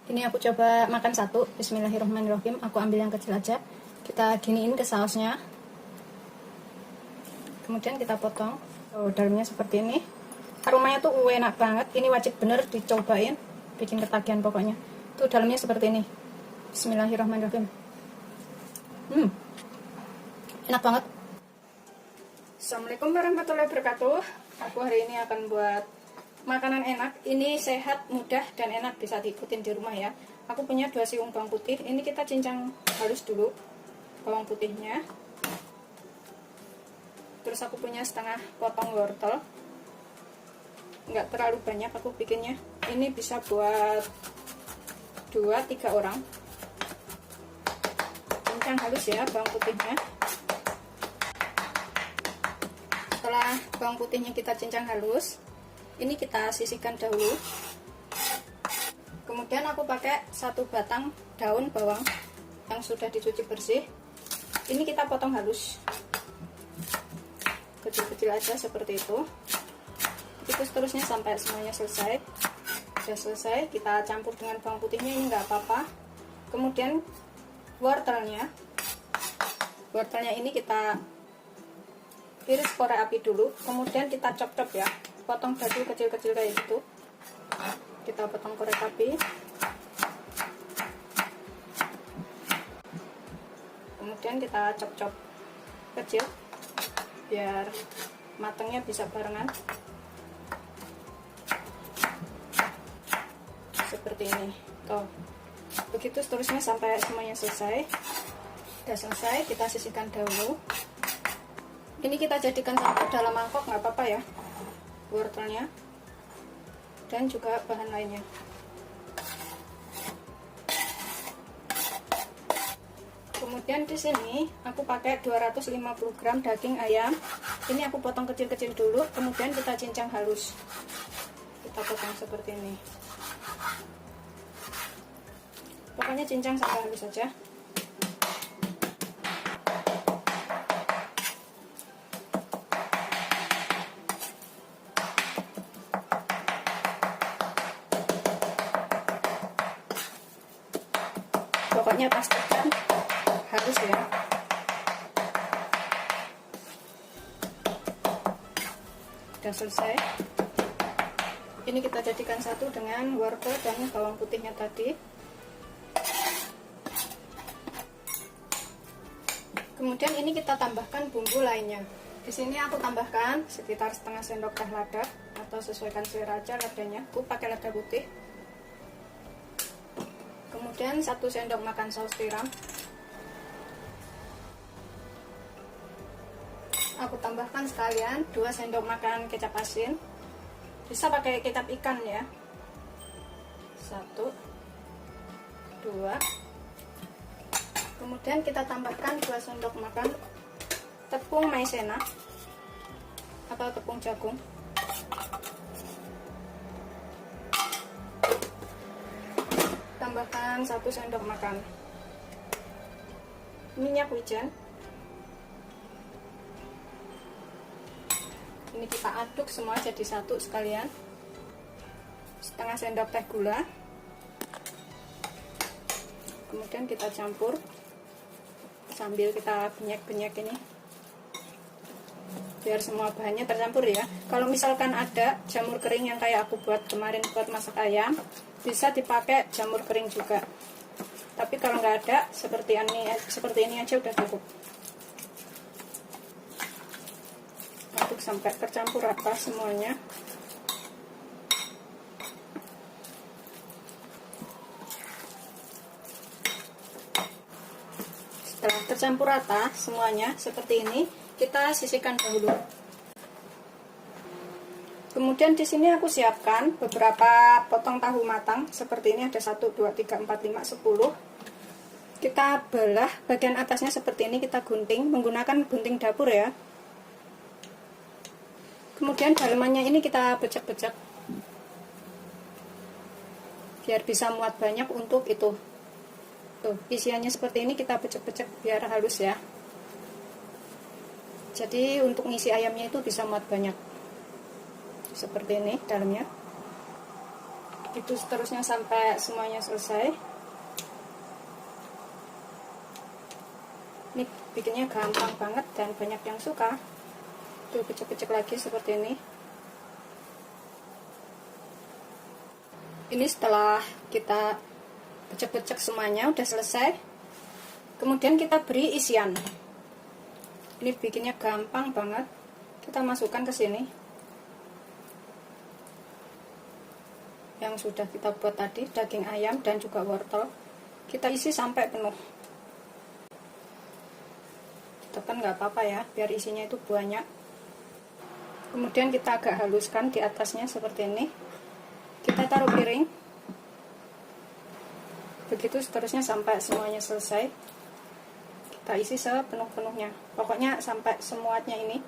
Ini aku coba makan satu. Bismillahirrahmanirrahim. Aku ambil yang kecil aja. Kita giniin ke sausnya. Kemudian kita potong. Oh, dalamnya seperti ini. Aromanya tuh enak banget. Ini wajib bener dicobain. Bikin ketagihan pokoknya. Tuh dalamnya seperti ini. Bismillahirrahmanirrahim. Enak banget. Assalamualaikum warahmatullahi wabarakatuh. Aku hari ini akan buat makanan enak. Ini sehat, mudah, dan enak. Bisa diikutin di rumah ya. Aku punya 2 siung bawang putih. Ini kita cincang halus dulu bawang putihnya. Terus aku punya setengah potong wortel. Nggak terlalu banyak aku bikinnya. Ini bisa buat 2-3 orang. Cincang halus ya bawang putihnya. Setelah bawang putihnya kita cincang halus, ini kita sisihkan dahulu. Kemudian aku pakai 1 batang daun bawang yang sudah dicuci bersih. Ini kita potong halus, kecil-kecil aja seperti itu. Itu seterusnya sampai semuanya selesai. Sudah selesai, kita campur dengan bawang putihnya, ini nggak apa-apa. Kemudian wortelnya ini kita iris korek api dulu, kemudian kita chop-chop ya, potong dadu kecil-kecil kayak gitu. Kita potong korek api, kemudian kita chop-chop kecil biar matangnya bisa barengan seperti ini. Tuh, begitu seterusnya sampai semuanya selesai. Sudah selesai, kita sisihkan dahulu. Ini kita jadikan satu dalam mangkok, nggak apa-apa ya, wortelnya dan juga bahan lainnya. Kemudian di sini aku pakai 250 gram daging ayam. Ini aku potong kecil-kecil dulu, kemudian kita cincang halus. Kita potong seperti ini. Pokoknya cincang sampai halus saja. Pokoknya pastikan harus ya. Sudah selesai. Ini kita jadikan satu dengan wortel dan bawang putihnya tadi. Kemudian ini kita tambahkan bumbu lainnya. Di sini aku tambahkan sekitar setengah sendok teh lada, atau sesuaikan selera aja ladanya. Aku pakai lada putih. Kemudian 1 sendok makan saus tiram. Aku tambahkan sekalian 2 sendok makan kecap asin. Bisa pakai kecap ikan ya. 1, 2. Kemudian kita tambahkan 2 sendok makan tepung maizena atau tepung jagung. Tambahkan 1 sendok makan minyak wijen. Ini kita aduk semua jadi satu sekalian. Setengah sendok teh gula. Kemudian kita campur sambil kita benyak-benyak ini biar semua bahannya tercampur ya. Kalau misalkan ada jamur kering yang kayak aku buat kemarin buat masak ayam, bisa dipakai jamur kering juga. Tapi kalau nggak ada, seperti ini aja udah cukup. Aduk sampai tercampur rata semuanya. Setelah tercampur rata semuanya seperti ini, kita sisihkan dahulu. Kemudian di sini aku siapkan beberapa potong tahu matang seperti ini, ada 1, 2, 3, 4, 5, 10. Kita belah bagian atasnya seperti ini, kita gunting menggunakan gunting dapur ya. Kemudian dalamannya ini kita becek-becek biar bisa muat banyak untuk itu. Tuh, isiannya seperti ini kita becek-becek biar halus ya. Jadi untuk ngisi ayamnya itu bisa muat banyak. Seperti ini dalamnya. Itu seterusnya sampai semuanya selesai. Ini bikinnya gampang banget dan banyak yang suka. Tuh, pecek-pecek lagi seperti ini. Ini setelah kita pecek-pecek semuanya udah selesai, kemudian kita beri isian. Ini bikinnya gampang banget. Kita masukkan ke sini yang sudah kita buat tadi, daging ayam dan juga wortel. Kita isi sampai penuh. Tekan nggak apa-apa ya, biar isinya itu banyak. Kemudian kita agak haluskan di atasnya seperti ini. Kita taruh piring. Begitu seterusnya sampai semuanya selesai. Kita isi sepenuh-penuhnya. Pokoknya sampai semuanya ini.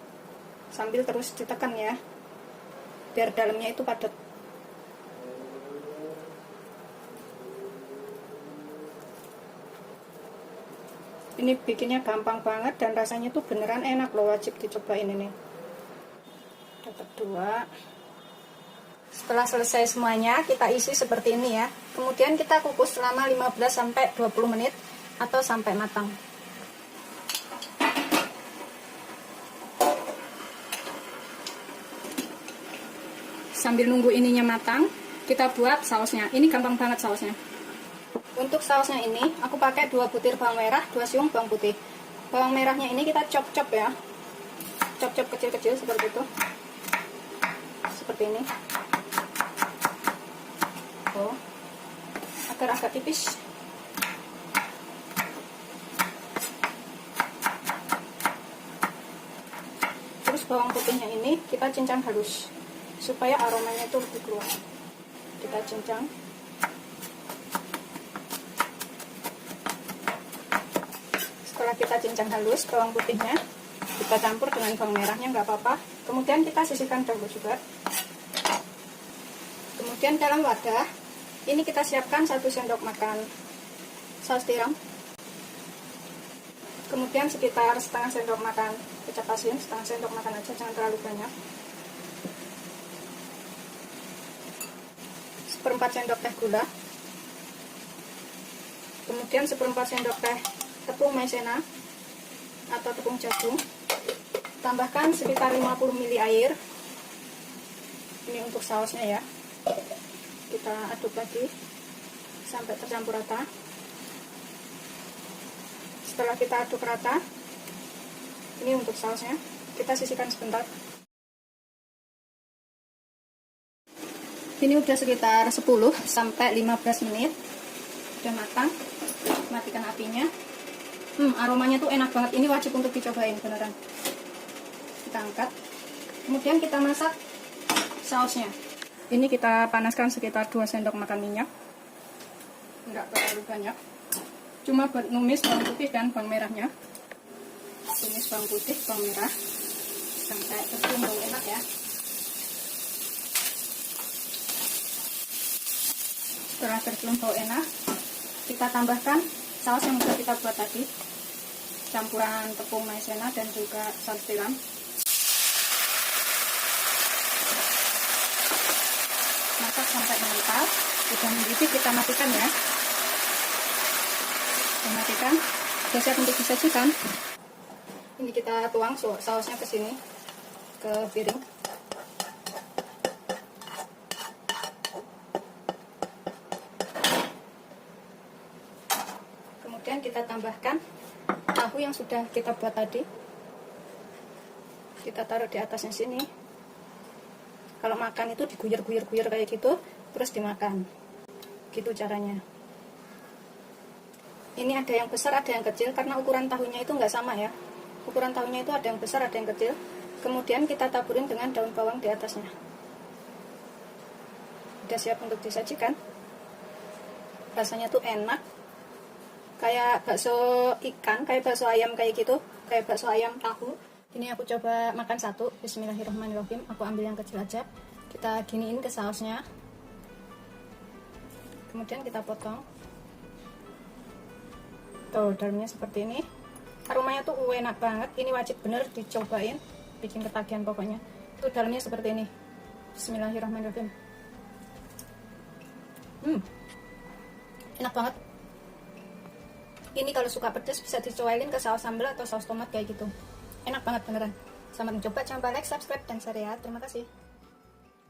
Sambil terus ditekan ya, biar dalamnya itu padat. Ini bikinnya gampang banget dan rasanya tuh beneran enak loh, wajib dicobain ini. Dapat 2. Setelah selesai semuanya, kita isi seperti ini ya. Kemudian kita kukus selama 15-20 menit atau sampai matang. Sambil nunggu ininya matang, kita buat sausnya. Ini gampang banget sausnya. Untuk sausnya ini, aku pakai 2 butir bawang merah, 2 siung bawang putih. Bawang merahnya ini kita chop-chop ya. Chop-chop kecil-kecil seperti itu. Seperti ini. Oh, agar agak tipis. Terus bawang putihnya ini kita cincang halus, supaya aromanya itu lebih keluar. Kita cincang. Setelah kita cincang halus bawang putihnya, kita campur dengan bawang merahnya, nggak apa-apa. Kemudian kita sisihkan dahulu juga. Kemudian dalam wadah ini kita siapkan 1 sendok makan saus tiram. Kemudian sekitar setengah sendok makan kecap asin, setengah sendok makan aja, jangan terlalu banyak. 1/4 sendok teh gula. Kemudian 1/4 sendok teh tepung maizena atau tepung jagung. Tambahkan sekitar 50 ml air. Ini untuk sausnya ya. Kita aduk lagi sampai tercampur rata. Setelah kita aduk rata, ini untuk sausnya, kita sisihkan sebentar. Ini udah sekitar 10-15 menit, udah matang. Matikan apinya. Aromanya tuh enak banget. Ini wajib untuk dicobain beneran. Kita angkat. Kemudian kita masak sausnya. Ini kita panaskan sekitar 2 sendok makan minyak. Enggak terlalu banyak. Cuma buat numis bawang putih dan bawang merahnya. Tumis bawang putih, bawang merah sampai tercium bau enak ya. Setelah tercium bau enak, kita tambahkan saus yang sudah kita buat tadi, campuran tepung maizena dan juga saus tiram. Masak sampai mengental. Sudah mendidih, kita matikan ya. Kita matikan. Sudah siap untuk disajikan. Ini kita tuang sausnya ke sini, ke piring. Kemudian kita tambahkan tahu yang sudah kita buat tadi. Kita taruh di atasnya sini. Kalau makan itu diguyur-guyur kayak gitu, terus dimakan. Gitu caranya. Ini ada yang besar, ada yang kecil, karena ukuran tahunya itu nggak sama ya. Ukuran tahunya itu ada yang besar, ada yang kecil. Kemudian kita taburin dengan daun bawang di atasnya. Udah siap untuk disajikan. Rasanya tuh enak. Kayak bakso ikan, kayak bakso ayam kayak gitu, kayak bakso ayam tahu. Ini aku coba makan satu. Bismillahirrahmanirrahim. Aku ambil yang kecil aja. Kita giniin ke sausnya. Kemudian kita potong. Tuh, dalamnya seperti ini. Aromanya tuh enak banget. Ini wajib bener dicobain. Bikin ketagihan pokoknya. Tuh dalamnya seperti ini. Bismillahirrahmanirrahim. Enak banget. Ini kalau suka pedas bisa dicobain ke saus sambal atau saus tomat kayak gitu. Enak banget beneran. Selamat mencoba, jangan lupa like, subscribe, dan share ya. Terima kasih.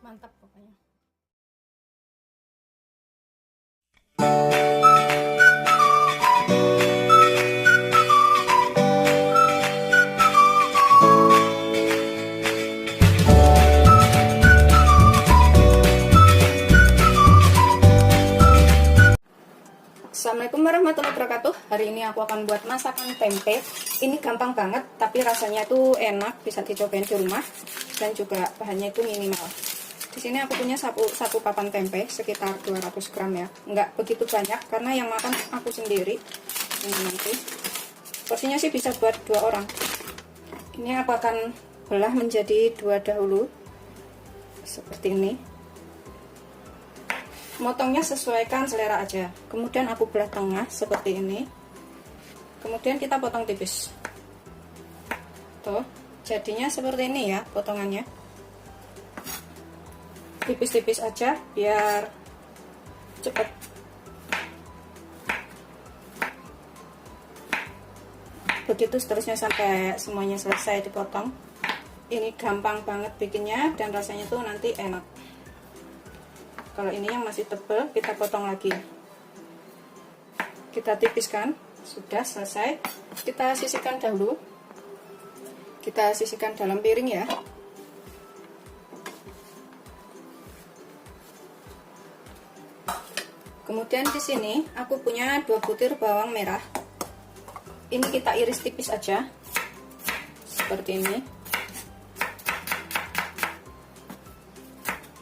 Mantap pokoknya. Assalamualaikum warahmatullahi wabarakatuh. Hari ini aku akan buat masakan tempe. Ini gampang banget, tapi rasanya tuh enak, bisa dicobain di rumah. Dan juga bahannya itu minimal. Di sini aku punya satu papan tempe sekitar 200 gram ya. Nggak begitu banyak karena yang makan aku sendiri. Ini nanti porsinya sih bisa buat 2 orang. Ini aku akan belah menjadi 2 dahulu, seperti ini. Motongnya sesuaikan selera aja. Kemudian aku belah tengah seperti ini. Kemudian kita potong tipis. Tuh, jadinya seperti ini ya potongannya. Tipis-tipis aja biar cepet. Begitu seterusnya sampai semuanya selesai dipotong. Ini gampang banget bikinnya dan rasanya tuh nanti enak. Kalau ini yang masih tebal, kita potong lagi. Kita tipiskan, sudah selesai. Kita sisihkan dahulu. Kita sisihkan dalam piring ya. Kemudian di sini aku punya 2 butir bawang merah. Ini kita iris tipis aja, seperti ini.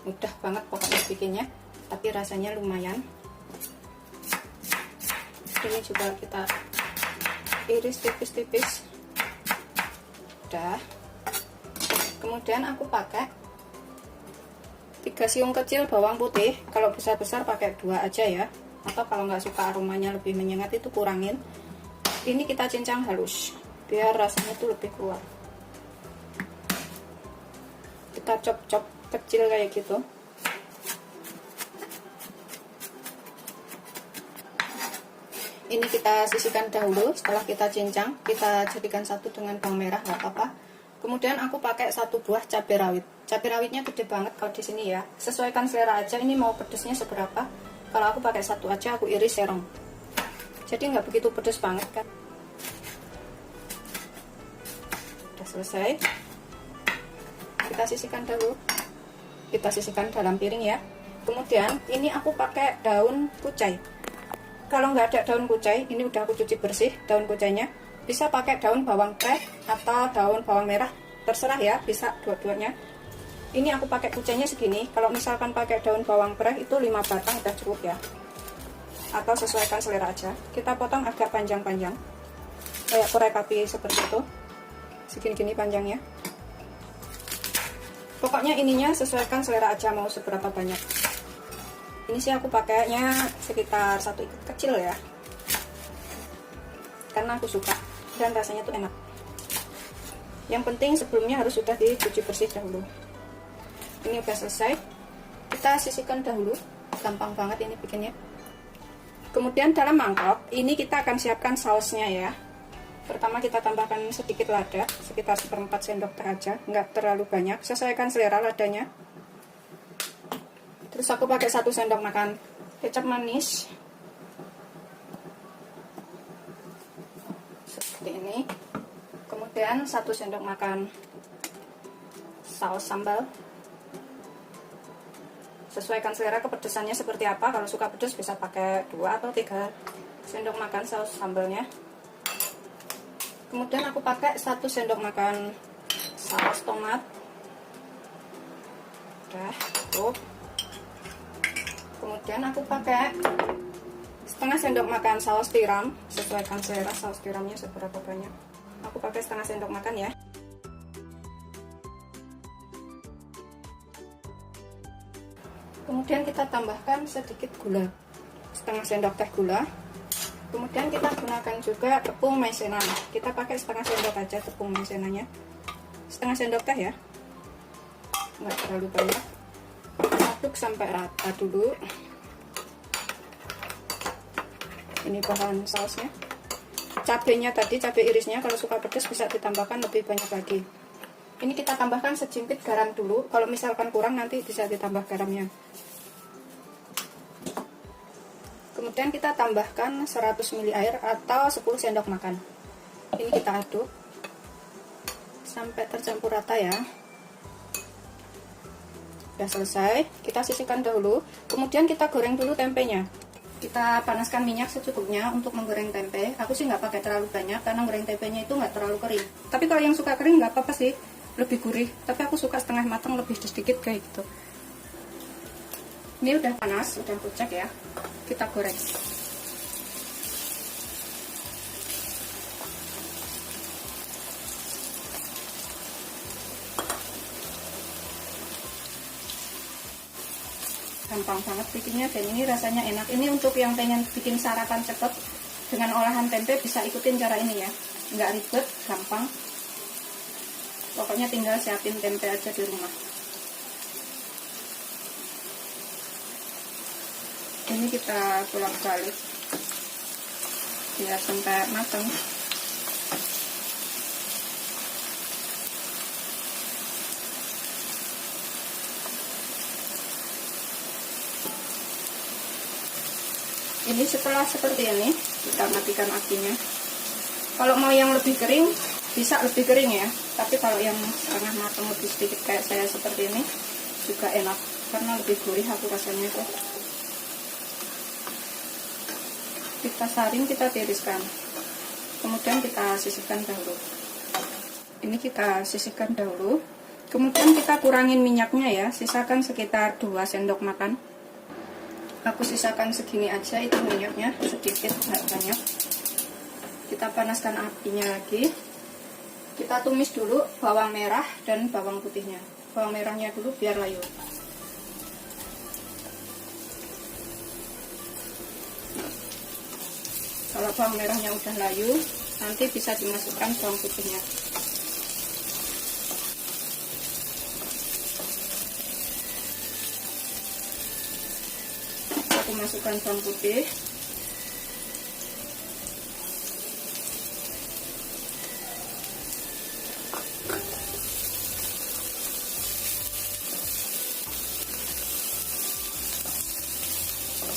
Mudah banget pokoknya bikinnya, tapi rasanya lumayan. Ini juga kita iris tipis-tipis. Udah. Kemudian aku pakai 3 siung kecil bawang putih. Kalau besar-besar pakai 2 aja ya. Atau kalau nggak suka aromanya lebih menyengat itu kurangin. Ini kita cincang halus biar rasanya tuh lebih kuat. Kita chop-chop kecil kayak gitu. Ini kita sisihkan dahulu. Setelah kita cincang, kita jadikan satu dengan bawang merah, nggak apa-apa. Kemudian aku pakai 1 buah cabai rawit. Cabai rawitnya gede banget kalau di sini ya. Sesuaikan selera aja. Ini mau pedesnya seberapa? Kalau aku pakai 1 aja, aku iris serong. Jadi nggak begitu pedes banget kan. Udah selesai. Kita sisihkan dahulu. Kita sisihkan dalam piring ya. Kemudian ini aku pakai daun kucai. Kalau nggak ada daun kucai, ini udah aku cuci bersih daun kucainya. Bisa pakai daun bawang preh atau daun bawang merah, terserah ya, bisa dua-duanya. Ini aku pakai kucainya segini. Kalau misalkan pakai daun bawang preh itu 5 batang udah cukup ya. Atau sesuaikan selera aja. Kita potong agak panjang-panjang, kayak korek api seperti itu, segini-gini panjangnya. Pokoknya ininya sesuaikan selera aja mau seberapa banyak. Ini sih aku pakainya sekitar 1 ikat kecil ya, karena aku suka dan rasanya tuh enak. Yang penting sebelumnya harus sudah dicuci bersih dahulu. Ini udah selesai. Kita sisihkan dahulu. Gampang banget ini bikinnya. Kemudian dalam mangkok ini kita akan siapkan sausnya ya. Pertama kita tambahkan sedikit lada, sekitar 1/4 sendok teh aja, nggak terlalu banyak, sesuaikan selera ladanya. Terus aku pakai 1 sendok makan kecap manis, seperti ini. Kemudian 1 sendok makan saus sambal. Sesuaikan selera kepedesannya seperti apa. Kalau suka pedas bisa pakai 2 atau 3 sendok makan saus sambalnya. Kemudian aku pakai 1 sendok makan saus tomat. Udah cukup. Kemudian aku pakai setengah sendok makan saus tiram. Sesuaikan selera saus tiramnya seberapa banyak. Aku pakai setengah sendok makan ya. Kemudian kita tambahkan sedikit gula, setengah sendok teh gula. Kemudian kita gunakan juga tepung maizena. Kita pakai setengah sendok aja tepung maizenanya. Setengah sendok teh ya. Nggak terlalu banyak. Aduk sampai rata dulu. Ini bahan sausnya. Cabenya tadi, cabai irisnya kalau suka pedas bisa ditambahkan lebih banyak lagi. Ini kita tambahkan sejintik garam dulu. Kalau misalkan kurang nanti bisa ditambah garamnya. Kemudian kita tambahkan 100 ml air atau 10 sendok makan. Ini kita aduk sampai tercampur rata ya. Sudah selesai, kita sisihkan dahulu. Kemudian kita goreng dulu tempenya. Kita panaskan minyak secukupnya untuk menggoreng tempe. Aku sih nggak pakai terlalu banyak karena goreng tempenya itu nggak terlalu kering. Tapi kalau yang suka kering nggak apa-apa sih, lebih gurih. Tapi aku suka setengah matang, lebih sedikit kayak gitu. Ini udah panas, udah aku cek ya. Kita goreng. Gampang banget bikinnya dan ini rasanya enak. Ini untuk yang pengen bikin sarapan cepet dengan olahan tempe bisa ikutin cara ini ya, nggak ribet, gampang. Pokoknya tinggal siapin tempe aja di rumah. Ini kita bolak-balik biar sampai matang. Ini setelah seperti ini kita matikan apinya. Kalau mau yang lebih kering bisa lebih kering ya, tapi kalau yang setengah matang lebih sedikit kayak saya seperti ini juga enak karena lebih gurih aku rasanya tuh. Kita saring, kita tiriskan, kemudian kita sisihkan dahulu. Ini kita sisihkan dahulu, kemudian kita kurangin minyaknya ya, sisakan sekitar 2 sendok makan. Aku sisakan segini aja itu minyaknya, sedikit nggak banyak. Kita panaskan apinya lagi. Kita tumis dulu bawang merah dan bawang putihnya. Bawang merahnya dulu biar layu. Kalau bawang merahnya udah layu, nanti bisa dimasukkan bawang putihnya. Aku masukkan bawang putih.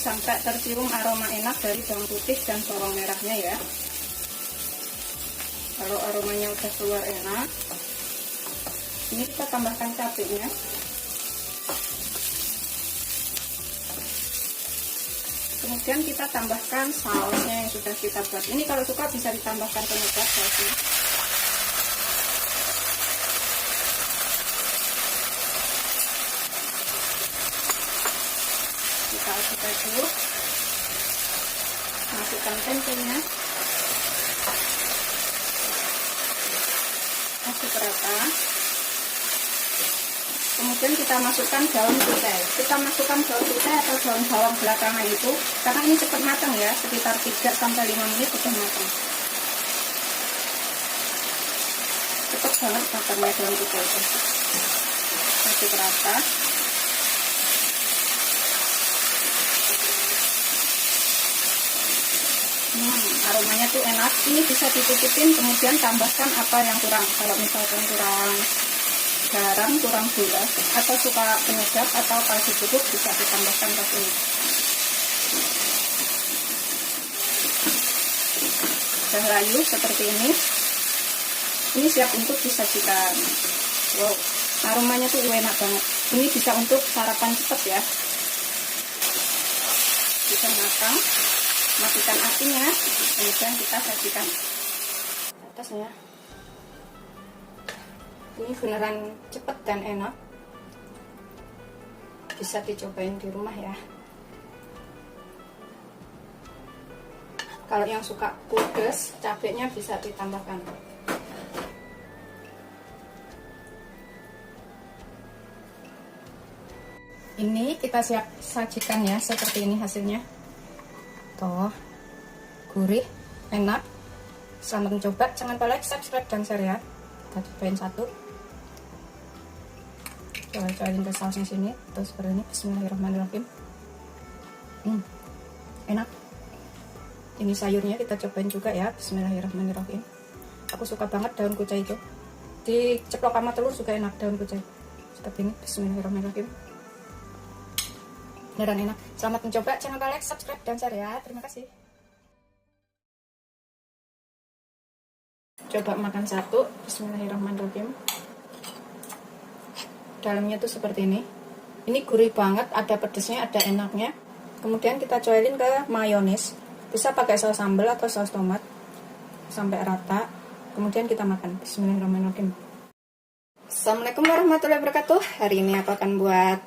Sampai tercium aroma enak dari bawang putih dan bawang merahnya ya. Kalau aromanya udah keluar enak, ini kita tambahkan cabenya. Kemudian kita tambahkan sausnya yang sudah kita buat. Ini kalau suka bisa ditambahkan penyedap sausnya. Kita aduk-aduk. Masukkan tempenya. Aduk rata. Kemudian kita masukkan daun kutai. Kita masukkan daun kutai atau daun bawang belakangan itu karena ini cepat matang ya, sekitar 3-5 menit sudah matang. Cepat banget matangnya daun kutai itu. Aduk rata. Aromanya tuh enak. Ini bisa ditutupin, kemudian tambahkan apa yang kurang. Kalau misalkan kurang garam, kurang gula, atau suka penyedap atau kaldu bubuk bisa ditambahkan ke sini. Sudah layu seperti ini. Ini siap untuk disajikan. Wow, aromanya tuh enak banget. Ini bisa untuk sarapan cepat ya. Bisa matang. Matikan apinya, kemudian kita sajikan atasnya. Ini beneran cepet dan enak, bisa dicobain di rumah ya. Kalau yang suka pedas, cabenya bisa ditambahkan. Ini kita siap sajikan ya, seperti ini hasilnya. Tuh, gurih, enak. Selamat mencoba. Jangan lupa like, subscribe, dan share ya. Kita cobain satu. Coba-cobain ke sausnya sini. Terus seperti ini. Bismillahirrahmanirrahim. Enak. Ini sayurnya kita cobain juga ya. Bismillahirrahmanirrahim. Aku suka banget daun kucai itu. Diceplok sama telur juga enak daun kucai. Seperti ini. Bismillahirrahmanirrahim. Beneran enak. Selamat mencoba. Jangan lupa like, subscribe, dan share ya. Terima kasih. Coba makan satu. Bismillahirrahmanirrahim. Dalamnya tuh seperti ini. Ini gurih banget. Ada pedesnya, ada enaknya. Kemudian kita coelin ke mayonis. Bisa pakai saus sambal atau saus tomat sampai rata. Kemudian kita makan. Bismillahirrahmanirrahim. Assalamualaikum warahmatullahi wabarakatuh. Hari ini aku akan buat,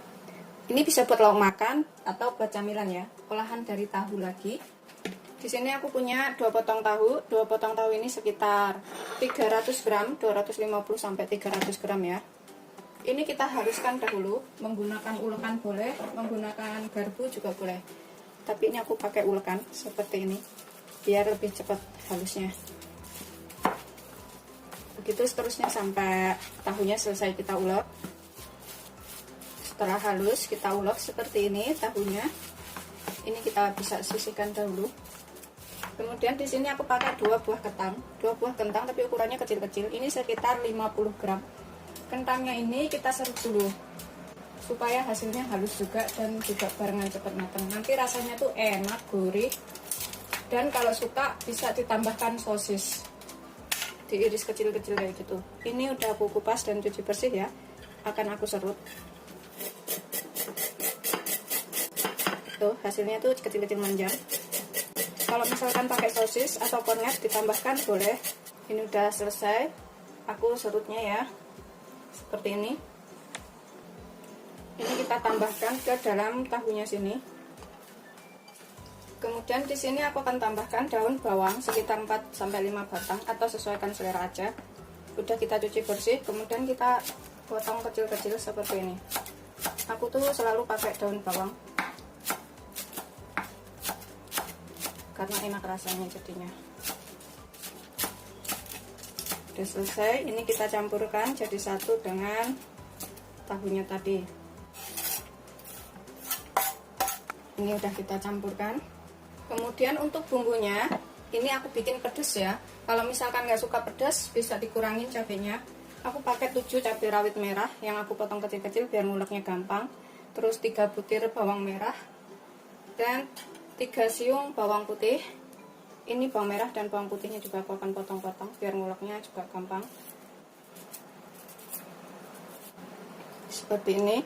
ini bisa buat lauk makan atau buat camilan ya. Olahan dari tahu lagi. Di sini aku punya 2 potong tahu. 2 potong tahu ini sekitar 300 gram, 250 sampai 300 gram ya. Ini kita haluskan dahulu, menggunakan ulekan boleh, menggunakan garpu juga boleh. Tapi ini aku pakai ulekan seperti ini, biar lebih cepat halusnya. Begitu seterusnya sampai tahunya selesai kita ulek. Setelah halus kita ulek seperti ini tahunya. Ini kita bisa sisihkan dahulu. Kemudian di sini aku pakai 2 buah kentang, 2 buah kentang tapi ukurannya kecil-kecil. Ini sekitar 50 gram. Kentangnya ini kita serut dulu supaya hasilnya halus juga dan juga barengan cepat matang. Nanti rasanya tuh enak, gurih. Dan kalau suka bisa ditambahkan sosis, diiris kecil-kecil kayak gitu. Ini udah aku kupas dan cuci bersih ya. Akan aku serut. Tuh hasilnya tuh kecil-kecil manjang. Kalau misalkan pakai sosis atau kornet ditambahkan boleh. Ini udah selesai. Aku serutnya ya. Seperti ini. Ini kita tambahkan ke dalam tahunya sini. Kemudian di sini aku akan tambahkan daun bawang sekitar 4 sampai 5 batang atau sesuaikan selera aja. Udah kita cuci bersih, kemudian kita potong kecil-kecil seperti ini. Aku tuh selalu pakai daun bawang karena enak rasanya jadinya. Udah selesai, ini kita campurkan jadi satu dengan tahunya tadi. Ini udah kita campurkan. Kemudian untuk bumbunya, ini aku bikin pedas ya. Kalau misalkan nggak suka pedas, bisa dikurangin cabenya. Aku pakai 7 cabai rawit merah yang aku potong kecil-kecil biar nguleknya gampang. Terus 3 butir bawang merah dan 3 siung bawang putih. Ini bawang merah dan bawang putihnya juga aku akan potong-potong biar nguleknya juga gampang. Seperti ini.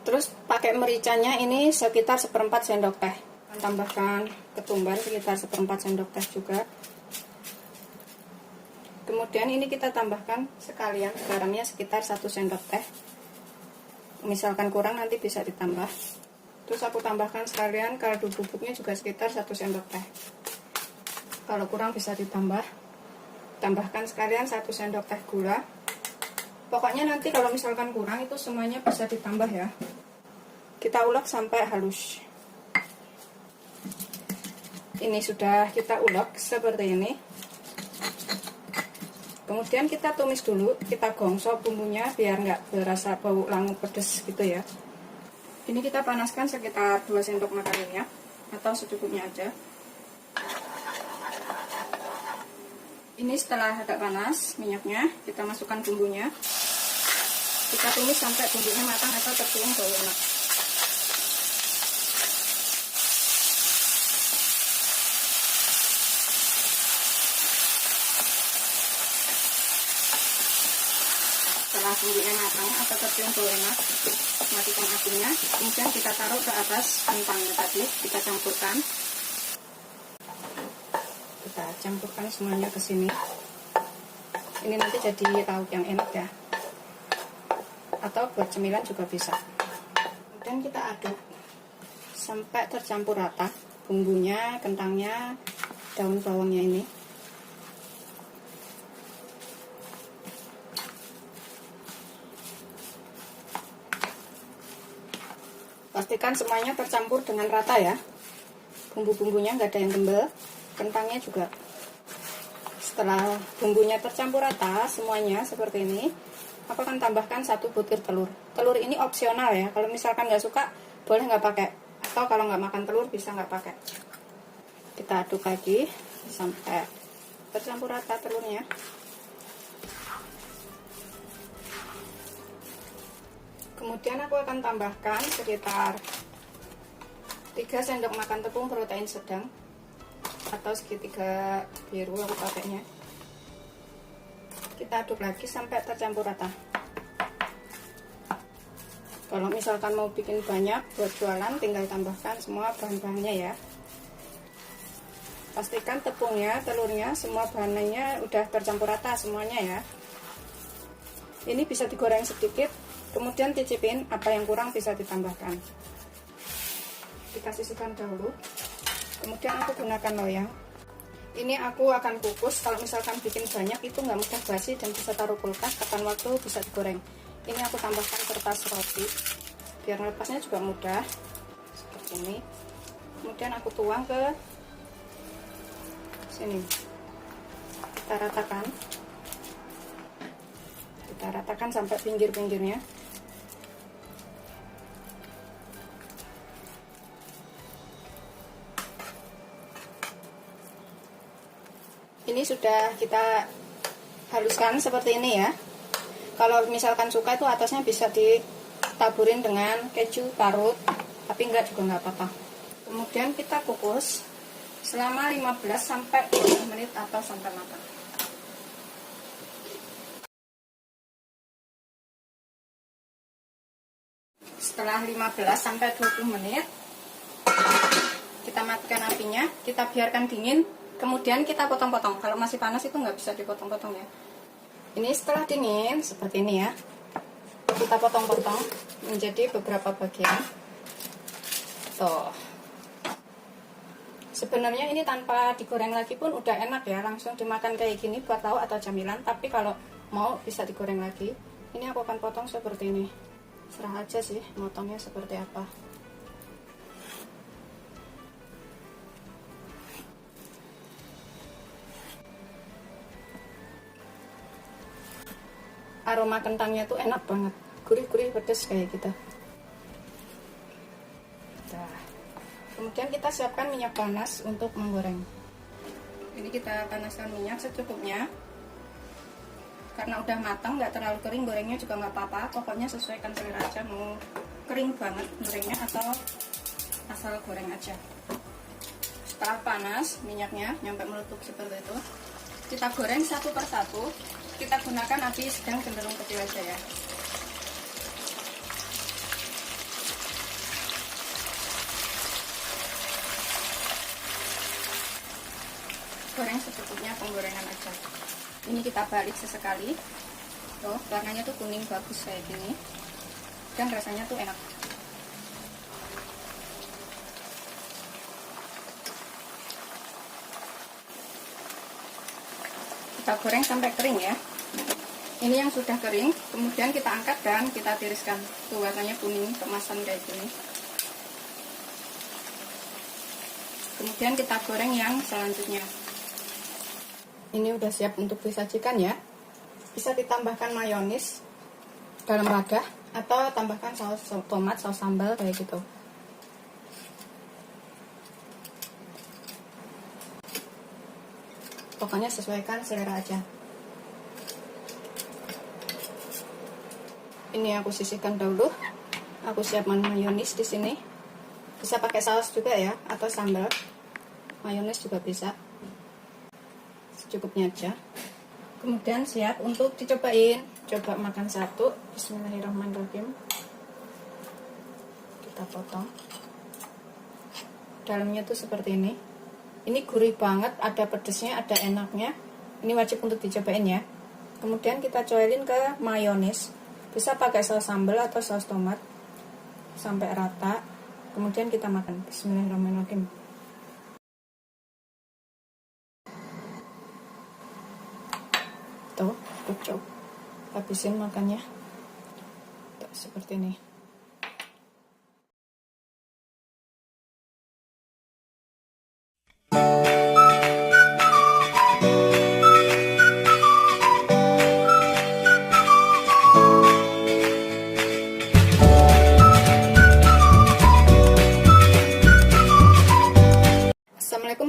Terus pakai mericanya ini sekitar 1/4 sendok teh. Tambahkan ketumbar sekitar 1/4 sendok teh juga. Kemudian ini kita tambahkan sekalian garamnya sekitar 1 sendok teh. Misalkan kurang nanti bisa ditambah. Terus aku tambahkan sekalian kaldu bubuknya juga sekitar 1 sendok teh. Kalau kurang bisa ditambah. Tambahkan sekalian 1 sendok teh gula. Pokoknya nanti kalau misalkan kurang itu semuanya bisa ditambah ya. Kita ulek sampai halus. Ini sudah kita ulek seperti ini. Kemudian kita tumis dulu, kita gongso bumbunya biar nggak berasa bau langu pedes gitu ya. Ini kita panaskan sekitar 2 sendok makan minyak atau secukupnya aja. Ini setelah agak panas minyaknya, kita masukkan bumbunya. Kita tumis sampai bumbunya matang atau tercium bau enak. Setelah bumbunya matang atau tercium bau enak, matikan apinya. Kemudian kita taruh ke atas kentangnya tadi, kita campurkan. Kita campurkan semuanya ke sini. Ini nanti jadi lauk yang enak ya. Atau buat cemilan juga bisa. Kemudian kita aduk sampai tercampur rata bumbunya, kentangnya, daun bawangnya ini. Pastikan semuanya tercampur dengan rata ya. Bumbu-bumbunya nggak ada yang tebal, kentangnya juga. Setelah bumbunya tercampur rata semuanya seperti ini, aku akan tambahkan 1 butir telur. Telur ini opsional ya. Kalau misalkan nggak suka, boleh nggak pakai. Atau kalau nggak makan telur, bisa nggak pakai. Kita aduk lagi sampai tercampur rata telurnya. Kemudian aku akan tambahkan sekitar 3 sendok makan tepung protein sedang atau segitiga biru aku pakainya. Kita aduk lagi sampai tercampur rata. Kalau misalkan mau bikin banyak buat jualan, tinggal tambahkan semua bahan-bahannya ya. Pastikan tepungnya, telurnya, semua bahannya udah tercampur rata semuanya ya. Ini bisa digoreng sedikit, kemudian cicipin apa yang kurang bisa ditambahkan. Kita sisihkan dahulu. Kemudian aku gunakan loyang. Ini aku akan kukus. Kalau misalkan bikin banyak itu nggak mudah basi dan bisa taruh kulkas, kapan waktu bisa digoreng. Ini aku tambahkan kertas roti biar lepasnya juga mudah seperti ini. Kemudian aku tuang ke sini. Kita ratakan sampai pinggir-pinggirnya. Ini sudah kita haluskan seperti ini ya. Kalau misalkan suka itu atasnya bisa ditaburin dengan keju parut, tapi enggak juga enggak apa-apa. Kemudian kita kukus selama 15 sampai 20 menit atau sampai matang. Setelah 15 sampai 20 menit kita matikan apinya, kita biarkan dingin, kemudian kita potong-potong. Kalau masih panas itu nggak bisa dipotong-potong ya. Ini setelah dingin seperti ini ya, kita potong-potong menjadi beberapa bagian. Tuh, sebenarnya ini tanpa digoreng lagi pun udah enak ya, langsung dimakan kayak gini buat lauk atau camilan. Tapi kalau mau bisa digoreng lagi. Ini aku akan potong seperti ini, serah aja sih motongnya seperti apa. Aroma kentangnya tuh enak banget, gurih-gurih pedas kayak gitu. Nah, kemudian kita siapkan minyak panas untuk menggoreng. Ini kita panaskan minyak secukupnya. Karena udah matang, nggak terlalu kering, gorengnya juga nggak apa-apa. Pokoknya sesuaikan selera aja, mau kering banget gorengnya atau asal goreng aja. Setelah panas minyaknya nyampe meletup seperti itu, kita goreng satu persatu. Kita gunakan api sedang cenderung kecil aja ya. Goreng secukupnya penggorengan aja. Ini kita balik sesekali. Tuh, warnanya tuh kuning bagus kayak gini. Dan rasanya tuh enak. Kita goreng sampai kering ya. Ini yang sudah kering, kemudian kita angkat dan kita tiriskan. Tuh warnanya kuning kemasan kayak gini. Kemudian kita goreng yang selanjutnya. Ini udah siap untuk disajikan ya. Bisa ditambahkan mayonis dalam wadah atau tambahkan saus tomat, saus sambal kayak gitu. Pokoknya sesuaikan selera aja. Ini aku sisihkan dahulu. Aku siapkan mayonis di sini. Bisa pakai saus juga ya, atau sambal. Mayonis juga bisa. Secukupnya aja. Kemudian siap untuk dicobain. Coba makan satu. Bismillahirrahmanirrahim. Kita potong. Dalamnya tuh seperti ini. Ini gurih banget, ada pedesnya, ada enaknya. Ini wajib untuk dicobain ya. Kemudian kita coelin ke mayonis. Bisa pakai saus sambal atau saus tomat sampai rata. Kemudian kita makan. Bismillahirrahmanirrahim. Tuh, cukup. Habisin makannya. Tuh, seperti ini.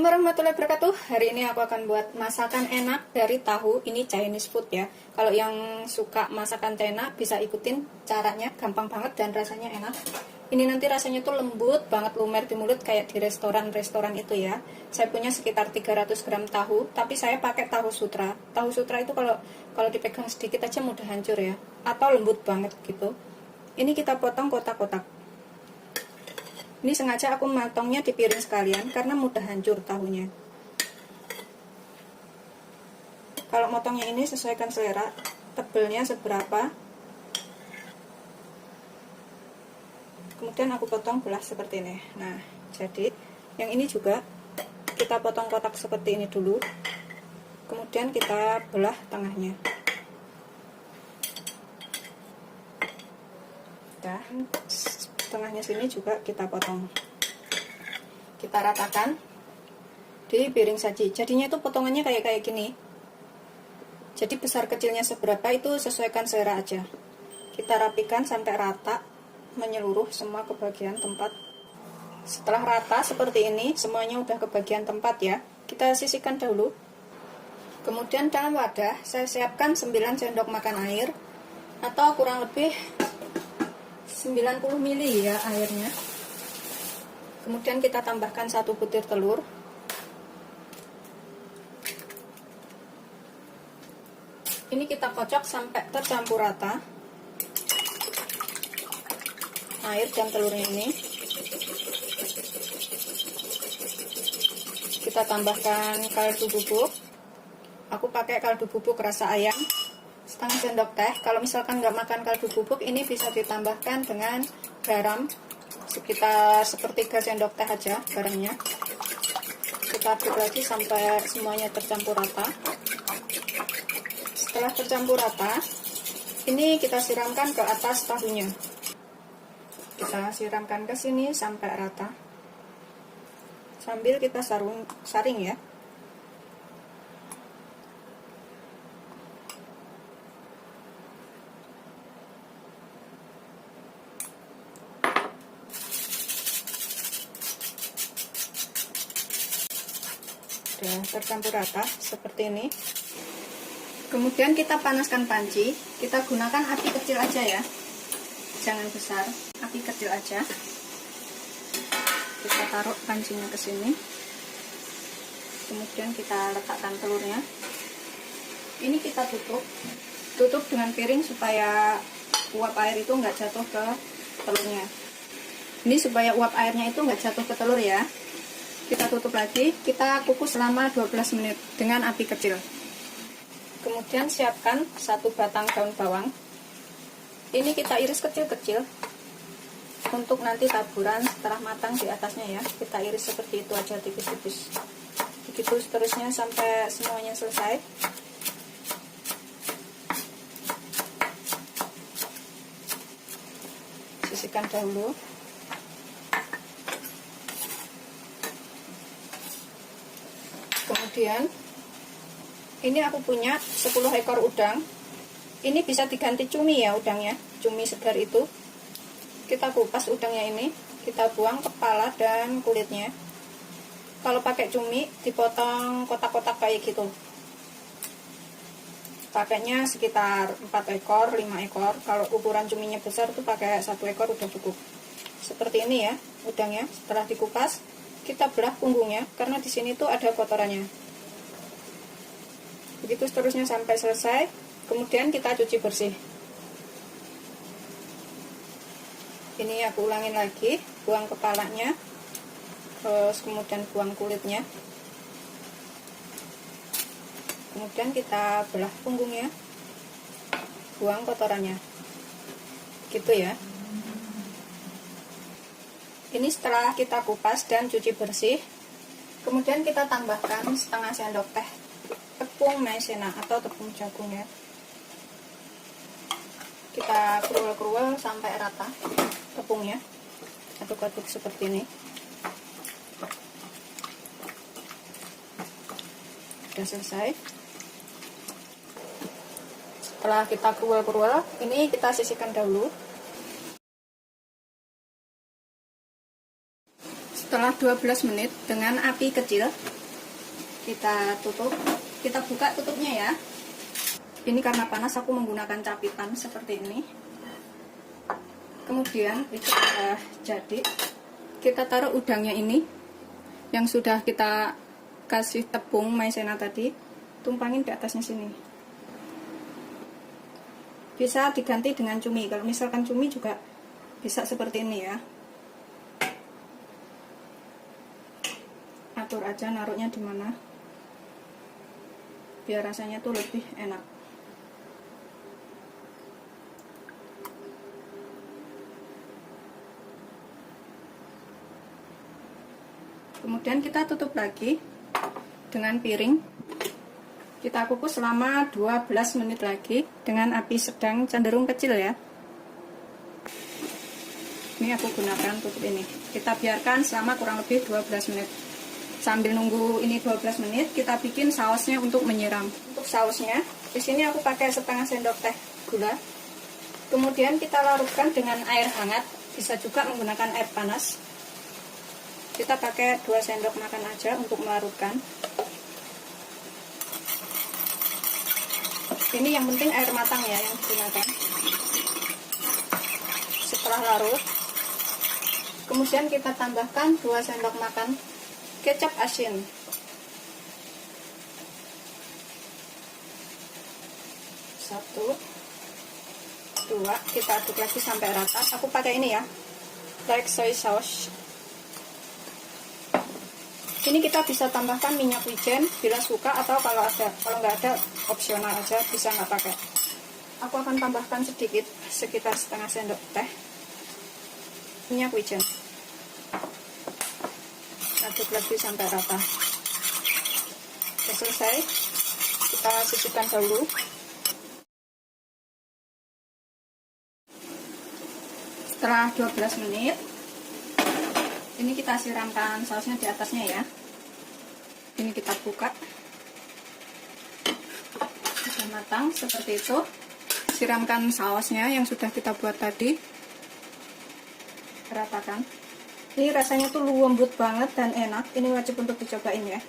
warahmatullahi wabarakatuh. Hari ini aku akan buat masakan enak dari tahu. Ini Chinese food ya. Kalau yang suka masakan China bisa ikutin caranya, gampang banget dan rasanya enak. Ini nanti rasanya tuh lembut banget, lumer di mulut kayak di restoran-restoran itu ya. Saya punya sekitar 300 gram tahu, tapi saya pakai tahu sutra. Tahu sutra itu kalau dipegang sedikit aja mudah hancur ya, atau lembut banget gitu. Ini kita potong kotak-kotak. Ini sengaja aku matongnya di piring sekalian karena mudah hancur tahunya. Kalau motongnya ini sesuaikan selera, tebelnya seberapa. Kemudian aku potong belah seperti ini. Nah, jadi yang ini juga kita potong kotak seperti ini dulu. Kemudian kita belah tengahnya. Dan tengahnya sini juga kita potong, kita ratakan di piring saji. Jadinya itu potongannya kayak gini. Jadi besar kecilnya seberapa itu sesuaikan selera aja. Kita rapikan sampai rata, menyeluruh semua ke bagian tempat. Setelah rata seperti ini, semuanya udah ke bagian tempat ya, kita sisihkan dahulu. Kemudian dalam wadah saya siapkan 9 sendok makan air, atau kurang lebih 90 ml ya airnya. Kemudian kita tambahkan 1 butir telur. Ini kita kocok sampai tercampur rata air dan telurnya ini. Kita tambahkan kaldu bubuk. Aku pakai kaldu bubuk rasa ayam setengah sendok teh. Kalau misalkan nggak makan kaldu bubuk, ini bisa ditambahkan dengan garam sekitar sepertiga sendok teh aja garamnya. Kita aduk lagi sampai semuanya tercampur rata. Setelah tercampur rata, ini kita siramkan ke atas tahunya. Kita siramkan ke sini sampai rata, sambil kita saring ya. Sudah tercampur rata seperti ini. Kemudian kita panaskan panci. Kita gunakan api kecil aja ya, jangan besar, api kecil aja. Kita taruh pancinya ke sini. Kemudian kita letakkan telurnya. Ini kita tutup dengan piring supaya uap air itu nggak jatuh ke telurnya. Ini supaya uap airnya itu nggak jatuh ke telur ya. Kita tutup lagi, kita kukus selama 12 menit dengan api kecil. Kemudian siapkan 1 batang daun bawang. Ini kita iris kecil-kecil untuk nanti taburan setelah matang di atasnya ya. Kita iris seperti itu aja, tipis-tipis. Begitu seterusnya sampai semuanya selesai. Sisihkan dahulu. Kemudian ini aku punya 10 ekor udang. Ini bisa diganti cumi ya udangnya, cumi segar itu. Kita kupas udangnya ini, kita buang kepala dan kulitnya. Kalau pakai cumi dipotong kotak-kotak kayak gitu. Pakainya sekitar 4 ekor, 5 ekor. Kalau ukuran cuminya besar tuh pakai 1 ekor udah cukup. Seperti ini ya udangnya. Setelah dikupas, kita belah punggungnya karena di sini tuh ada kotorannya. Begitu seterusnya sampai selesai. Kemudian kita cuci bersih. Ini aku ulangin lagi, buang kepalanya, terus kemudian buang kulitnya. Kemudian kita belah punggungnya, buang kotorannya. Gitu ya. Ini setelah kita kupas dan cuci bersih, kemudian kita tambahkan setengah sendok teh tepung maizena atau tepung jagung ya. Kita keruel-keruel sampai rata tepungnya, aduk-aduk seperti ini. Sudah selesai. Setelah kita keruel-keruel, ini kita sisihkan dahulu. Setelah 12 menit dengan api kecil, Kita tutup, kita buka tutupnya ya. Ini karena panas aku menggunakan capitan seperti ini. Kemudian itu sudah jadi. Kita taruh udangnya ini yang sudah kita kasih tepung maizena tadi, tumpangin di atasnya sini. Bisa diganti dengan cumi. Kalau misalkan cumi juga bisa seperti ini ya. Atur aja naruhnya di mana, biar rasanya tuh lebih enak. Kemudian kita tutup lagi dengan piring. Kita kukus selama 12 menit lagi dengan api sedang cenderung kecil ya. Ini aku gunakan tutup ini. Kita biarkan selama kurang lebih 12 menit. Sambil nunggu ini 12 menit, kita bikin sausnya untuk menyiram. Untuk sausnya, di sini aku pakai setengah sendok teh gula. Kemudian kita larutkan dengan air hangat, bisa juga menggunakan air panas. Kita pakai 2 sendok makan aja untuk melarutkan. Ini yang penting air matang ya yang digunakan. Setelah larut, kemudian kita tambahkan 2 sendok makan kecap asin. 1, 2, kita aduk lagi sampai rata. Aku pakai ini ya, like soy sauce. Ini kita bisa tambahkan minyak wijen bila suka, atau kalau nggak ada opsional aja, bisa nggak pakai. Aku akan tambahkan sedikit, sekitar setengah sendok teh minyak wijen. Aduk lagi sampai rata. Sudah selesai, kita sisihkan dahulu. Setelah 12 menit, ini kita siramkan sausnya di atasnya ya. Ini kita buka, sudah matang seperti itu. Siramkan sausnya yang sudah kita buat tadi, ratakan. Ini rasanya tuh lembut banget dan enak. Ini wajib untuk dicobain ya.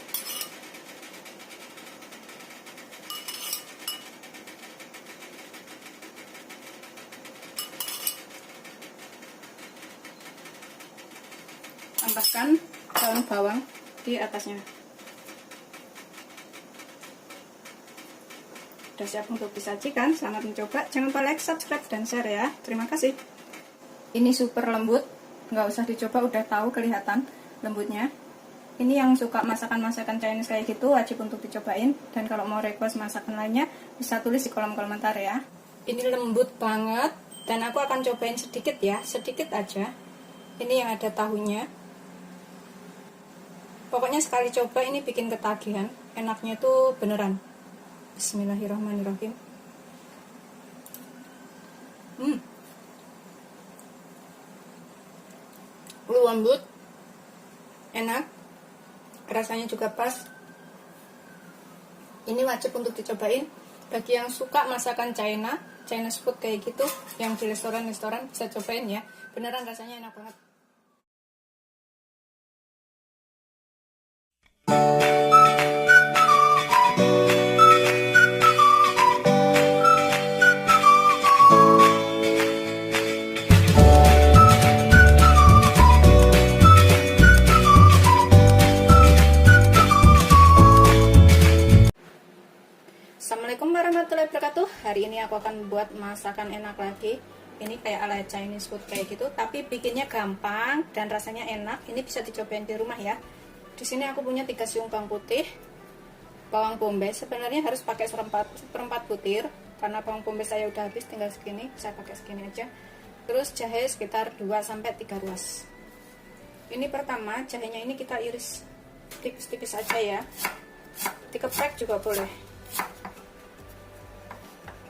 Tambahkan daun bawang di atasnya. Sudah siap untuk disajikan. Selamat mencoba. Jangan lupa like, subscribe, dan share ya. Terima kasih. Ini super lembut, nggak usah dicoba udah tahu kelihatan lembutnya. Ini yang suka masakan-masakan Chinese kayak gitu wajib untuk dicobain. Dan kalau mau request masakan lainnya bisa tulis di kolom komentar ya. Ini lembut banget dan aku akan cobain sedikit ya, sedikit aja. Ini yang ada tahunya. Pokoknya sekali coba ini bikin ketagihan. Enaknya tuh beneran. Bismillahirrahmanirrahim. Lembut, enak, rasanya juga pas. Ini wajib untuk dicobain. Bagi yang suka masakan Chinese food kayak gitu, yang di restoran-restoran bisa cobain ya. Beneran rasanya enak banget. Assalamualaikum warahmatullahi wabarakatuh. Hari ini aku akan buat masakan enak lagi. Ini kayak ala Chinese food kayak gitu, tapi bikinnya gampang dan rasanya enak. Ini bisa dicobain di rumah ya. Di sini aku punya 3 siung bawang putih, bawang bombay. Sebenarnya harus pakai seperempat butir, karena bawang bombay saya udah habis, tinggal segini. Saya pakai segini aja. Terus jahe sekitar 2-3 ruas. Ini pertama, jahenya ini kita iris tipis-tipis aja ya. Dikeprek juga boleh.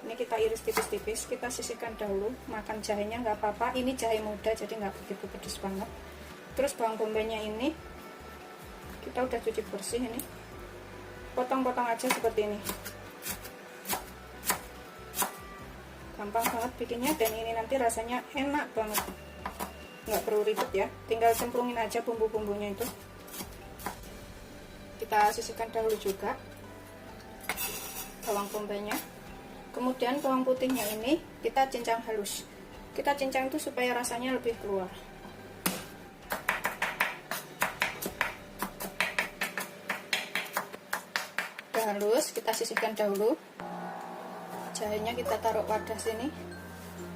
Ini kita iris tipis-tipis, kita sisihkan dahulu. Makan jahenya nggak apa-apa, ini jahe muda jadi nggak begitu pedas banget. Terus bawang bombaynya ini kita udah cuci bersih, ini potong-potong aja seperti ini. Gampang banget bikinnya dan ini nanti rasanya enak banget, nggak perlu ribet ya, tinggal cemplungin aja bumbu-bumbunya itu. kita sisihkan dahulu juga bawang bombaynya. Kemudian bawang putihnya ini kita cincang halus. Kita cincang itu supaya rasanya lebih keluar. Udah halus, kita sisihkan dahulu. Jahenya kita taruh wadah sini.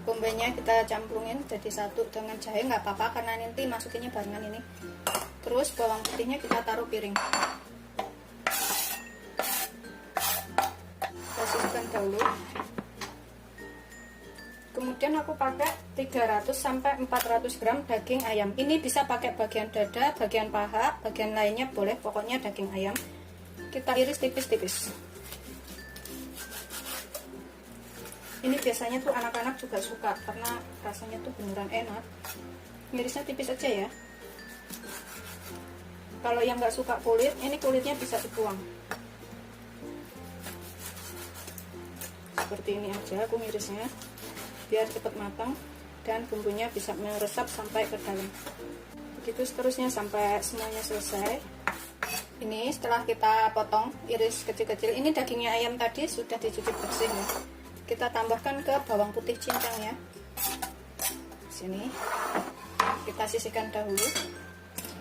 Bombaynya kita campurin jadi satu dengan jahe, nggak apa-apa karena nanti masukinnya barengan ini. Terus bawang putihnya kita taruh piring. Kita sisihkan dahulu. Kemudian aku pakai 300 sampai 400 gram daging ayam. Ini bisa pakai bagian dada, bagian paha, bagian lainnya boleh, pokoknya daging ayam. Kita iris tipis-tipis. Ini biasanya tuh anak-anak juga suka karena rasanya tuh beneran enak. Irisnya tipis aja ya. Kalau yang nggak suka kulit, ini kulitnya bisa dibuang. Seperti ini aja aku ngirisnya, biar cepat matang dan bumbunya bisa meresap sampai ke dalam. Begitu seterusnya sampai semuanya selesai. Ini setelah kita potong, iris kecil-kecil. Ini dagingnya ayam tadi sudah dicuci bersih ya. Kita tambahkan ke bawang putih cincangnya. Sini kita sisihkan dahulu.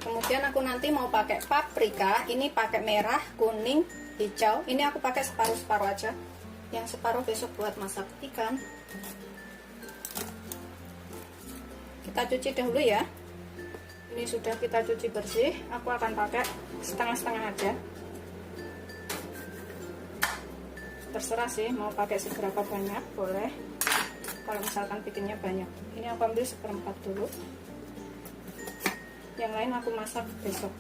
Kemudian aku nanti mau pakai paprika. Ini pakai merah, kuning, hijau. Ini aku pakai separuh-separuh aja. Yang separuh besok buat masak ikan. Kita cuci dahulu ya. Ini sudah kita cuci bersih. Aku akan pakai setengah-setengah aja. Terserah sih mau pakai seberapa banyak, boleh. Kalau misalkan bikinnya banyak. Ini aku ambil 1/4 dulu. Yang lain aku masak besok.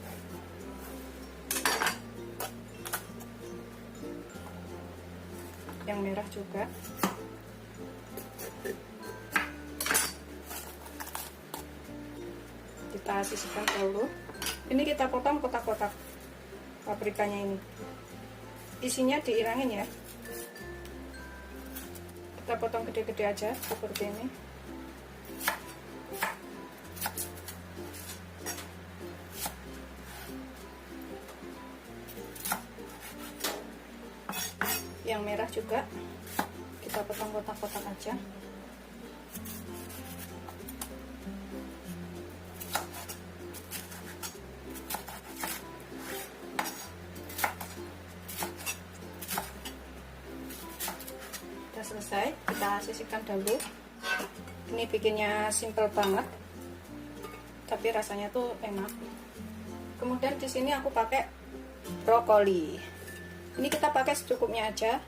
Yang merah juga. Kita sisihkan dahulu. Ini kita potong kotak-kotak paprikanya ini. Isinya diirangin ya. Kita potong gede-gede aja seperti ini. Yang merah juga kita potong kotak-kotak aja. Selesai, kita sisihkan dahulu. Ini bikinnya simple banget, tapi rasanya tuh enak. Kemudian di sini aku pakai brokoli. Ini kita pakai secukupnya aja,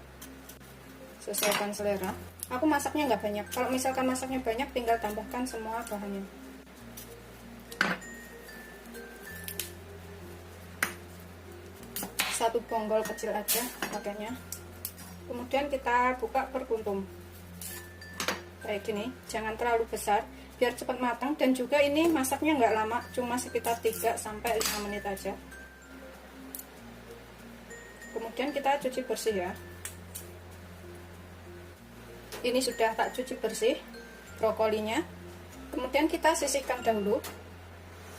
sesuaikan selera. Aku masaknya nggak banyak. Kalau misalkan masaknya banyak, tinggal tambahkan semua bahannya. Satu bonggol kecil aja pakainya. Kemudian kita buka per kuntum kayak gini, jangan terlalu besar biar cepat matang. Dan juga ini masaknya nggak lama, cuma sekitar 3 sampai 5 menit aja. Kemudian kita cuci bersih ya. Ini sudah tak cuci bersih brokolinya. Kemudian kita sisihkan dahulu.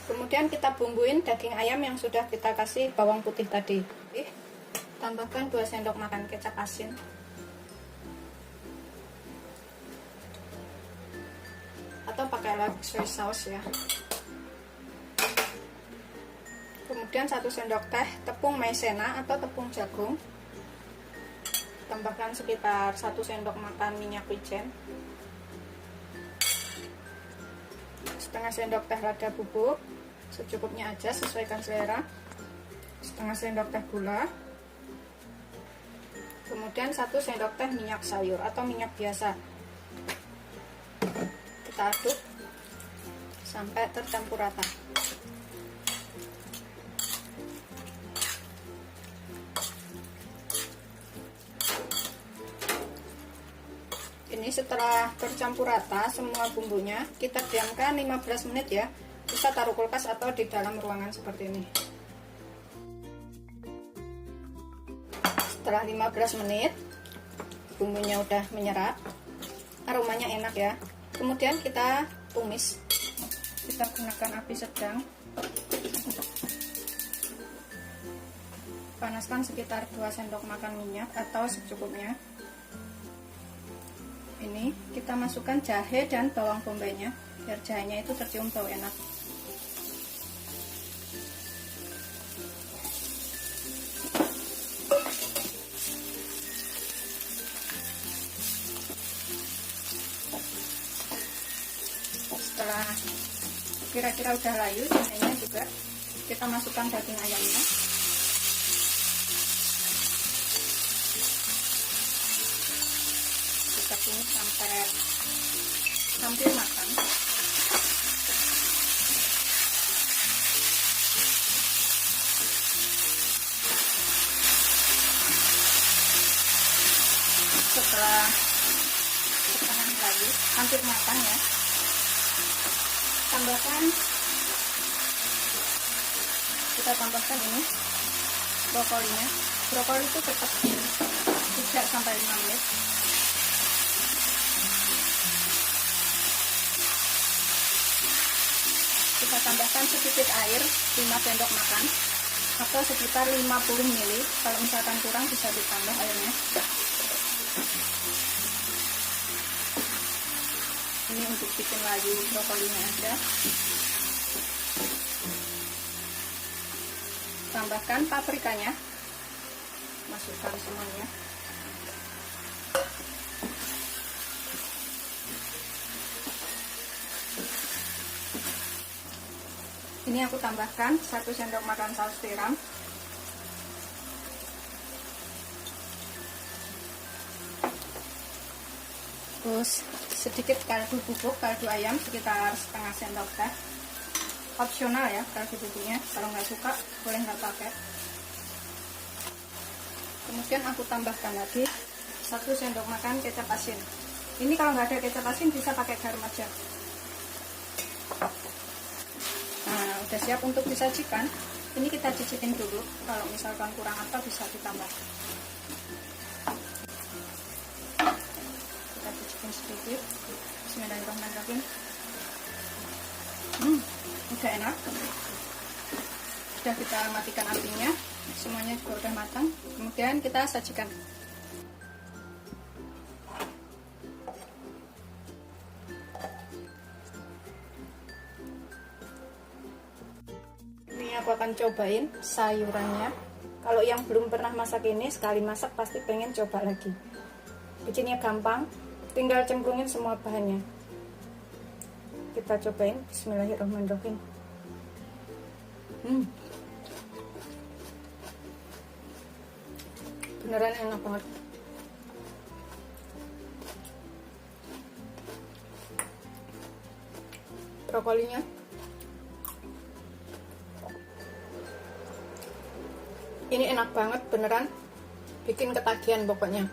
Kemudian kita bumbuin daging ayam yang sudah kita kasih bawang putih tadi. Tambahkan 2 sendok makan kecap asin. Atau pakai soy sauce ya. Kemudian 1 sendok teh tepung maizena atau tepung jagung. Tambahkan sekitar 1 sendok makan minyak wijen. Setengah sendok teh lada bubuk, secukupnya aja, sesuaikan selera. Setengah sendok teh gula. Kemudian 1 sendok teh minyak sayur atau minyak biasa. Kita aduk sampai tercampur rata. Ini setelah tercampur rata semua bumbunya, kita diamkan 15 menit ya. Bisa taruh kulkas atau di dalam ruangan seperti ini. Setelah 15 menit bumbunya udah menyerap, aromanya enak ya. Kemudian kita tumis. Kita gunakan api sedang. Panaskan sekitar 2 sendok makan minyak atau secukupnya. Ini kita masukkan jahe dan bawang bombaynya biar jahenya itu tercium bau enak. Setelah kira-kira udah layu jahenya juga, kita masukkan daging ayamnya. Kita tumis sampai hampir matang. Setelah setengah lagi hampir matang ya, kita tambahkan ini brokolinya. Brokoli itu tetap 3 sampai 5 menit. Kita tambahkan sedikit air 5 sendok makan atau sekitar 50 ml. Kalau misalkan kurang bisa ditambah airnya. Ini untuk bikin layu brokolinya aja. Tambahkan paprikanya, masukkan semuanya. Ini aku tambahkan 1 sendok makan saus tiram. Terus sedikit kaldu bubuk, kaldu ayam sekitar setengah sendok teh. Opsional ya kaldu bubuknya, kalau nggak suka boleh nggak pakai. Kemudian aku tambahkan lagi 1 sendok makan kecap asin. Ini kalau nggak ada kecap asin bisa pakai garam aja. Nah, udah siap untuk disajikan. Ini kita cicipin dulu, kalau misalkan kurang apa bisa ditambah. Kita cicipin sedikit. Bismillahirrahmanirrahim. Udah enak. Sudah kita matikan apinya, semuanya juga udah matang. Kemudian kita sajikan. Ini aku akan cobain sayurannya. Kalau yang belum pernah masak ini, sekali masak pasti pengen coba lagi. Bikinnya gampang, tinggal cemplungin semua bahannya. Kita cobain. Bismillahirrahmanirrahim. Beneran enak banget. Brokolinya ini enak banget, beneran bikin ketagihan pokoknya.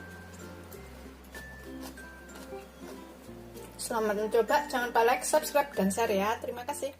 Selamat mencoba, jangan lupa like, subscribe, dan share ya. Terima kasih.